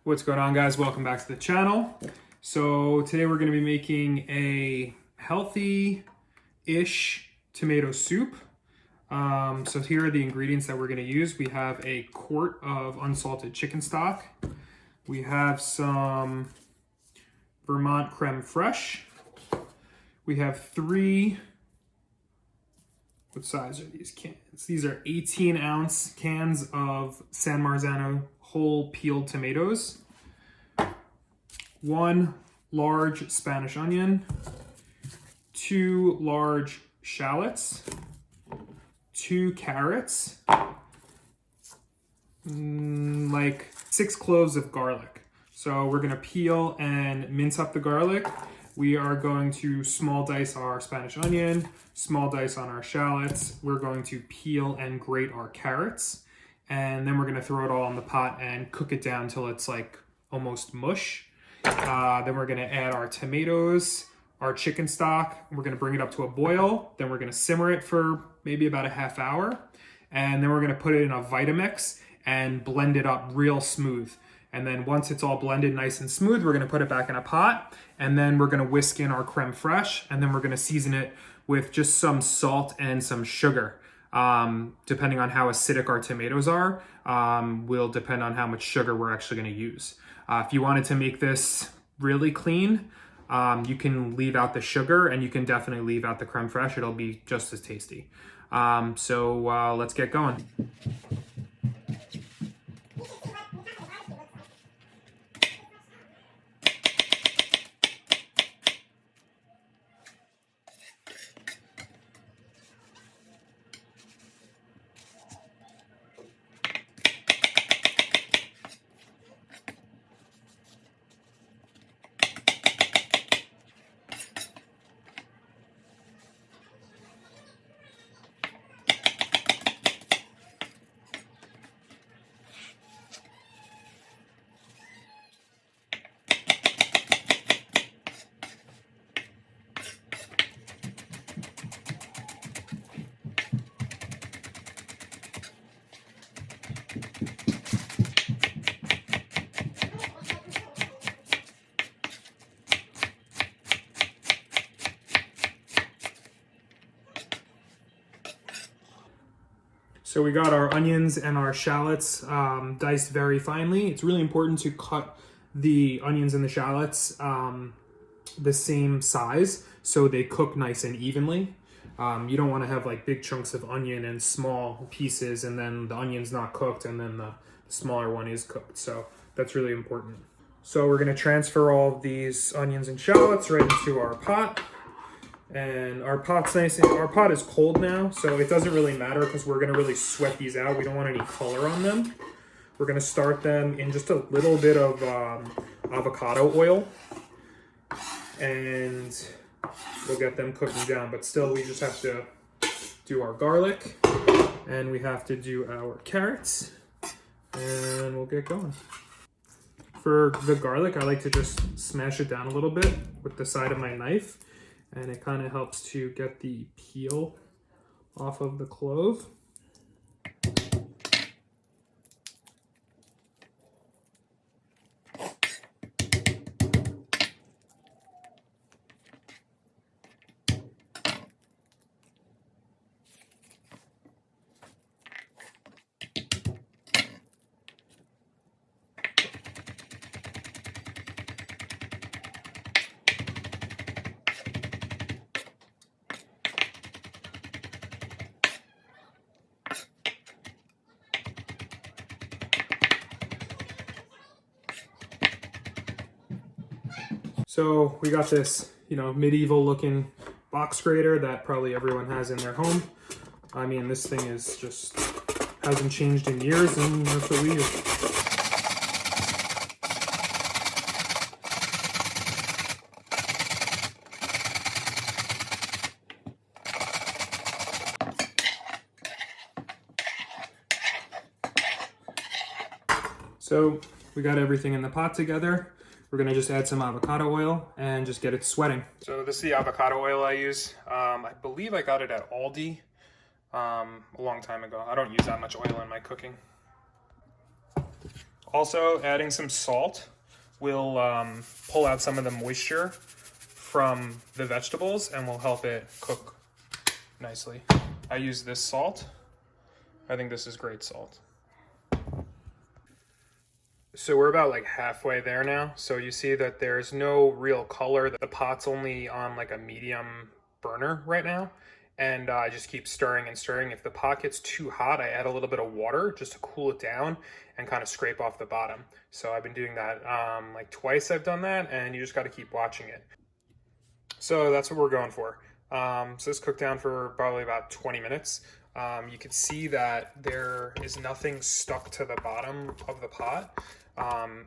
What's going on, guys? Welcome back to the channel. So today we're going to be making a healthy-ish tomato soup. So here are the ingredients that we're going to use. We have a quart of unsalted chicken stock. We have some Vermont creme fraiche. We have what size are these cans? These are 18-ounce cans of San Marzano whole peeled tomatoes, 1 large Spanish onion, 2 large shallots, 2 carrots, like 6 cloves of garlic. So we're gonna peel and mince up the garlic. We are going to small dice our Spanish onion, small dice on our shallots. We're going to peel and grate our carrots. And then we're gonna throw it all in the pot and cook it down until it's like almost mush. Then we're gonna add our tomatoes, our chicken stock. We're gonna bring it up to a boil. Then we're gonna simmer it for maybe about a half hour. And then we're gonna put it in a Vitamix and blend it up real smooth. And then once it's all blended nice and smooth, we're gonna put it back in a pot. And then we're gonna whisk in our creme fraiche. And then we're gonna season it with just some salt and some sugar. Depending on how acidic our tomatoes are, will depend on how much sugar we're actually going to use. If you wanted to make this really clean, you can leave out the sugar, and you can definitely leave out the creme fraiche. It'll be just as tasty. So let's get going. So we got our onions and our shallots diced very finely. It's really important to cut the onions and the shallots the same size so they cook nice and evenly. You don't want to have like big chunks of onion and small pieces, and then the onion's not cooked and then the smaller one is cooked. So that's really important. So we're going to transfer all of these onions and shallots right into our pot. And our pot's nice, and our pot is cold now, so it doesn't really matter because we're gonna really sweat these out. We don't want any color on them. We're gonna start them in just a little bit of avocado oil, and we'll get them cooking down. But still, we just have to do our garlic, and we have to do our carrots, and we'll get going. For the garlic, I like to just smash it down a little bit with the side of my knife. And it kind of helps to get the peel off of the clove. So we got this, medieval looking box grater that probably everyone has in their home. I mean, this thing is just hasn't changed in years, and that's what we use. So we got everything in the pot together. We're gonna just add some avocado oil and just get it sweating. So this is the avocado oil I use. I believe I got it at Aldi a long time ago. I don't use that much oil in my cooking. Also, adding some salt will pull out some of the moisture from the vegetables and will help it cook nicely. I use this salt. I think this is great salt. So we're about like halfway there now. So you see that there's no real color. The pot's only on like a medium burner right now. And I just keep stirring and stirring. If the pot gets too hot, I add a little bit of water just to cool it down and kind of scrape off the bottom. So I've been doing that like twice I've done that, and you just got to keep watching it. So that's what we're going for. So this cooked down for probably about 20 minutes. You can see that there is nothing stuck to the bottom of the pot.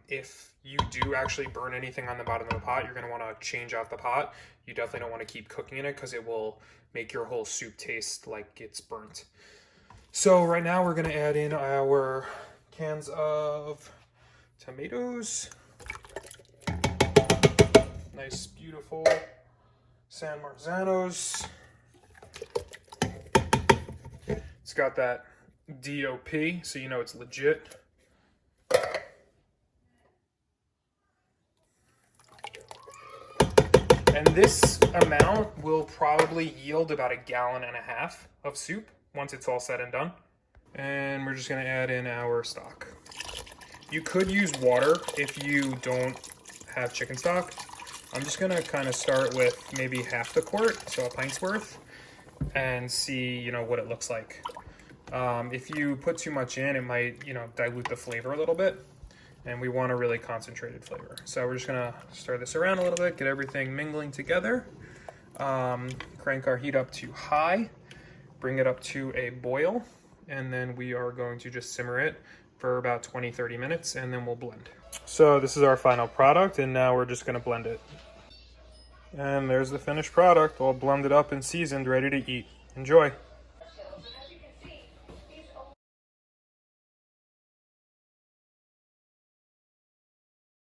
If you do actually burn anything on the bottom of the pot, you're going to want to change out the pot. You definitely don't want to keep cooking in it because it will make your whole soup taste like it's burnt. So right now we're going to add in our cans of tomatoes. Nice, beautiful San Marzanos. It's got that DOP, so you know it's legit. And this amount will probably yield about 1.5 gallons of soup once it's all said and done. And we're just gonna add in our stock. You could use water if you don't have chicken stock. I'm just gonna kind of start with maybe half the quart, so a pint's worth, and see, you know, what it looks like. If you put too much in, it might, you know, dilute the flavor a little bit. And we want a really concentrated flavor. So we're just gonna stir this around a little bit, get everything mingling together. Crank our heat up to high, bring it up to a boil, and then we are going to just simmer it for about 20-30 minutes, and then we'll blend. So this is our final product, and now we're just gonna blend it. And there's the finished product, all blended up and seasoned, ready to eat. Enjoy.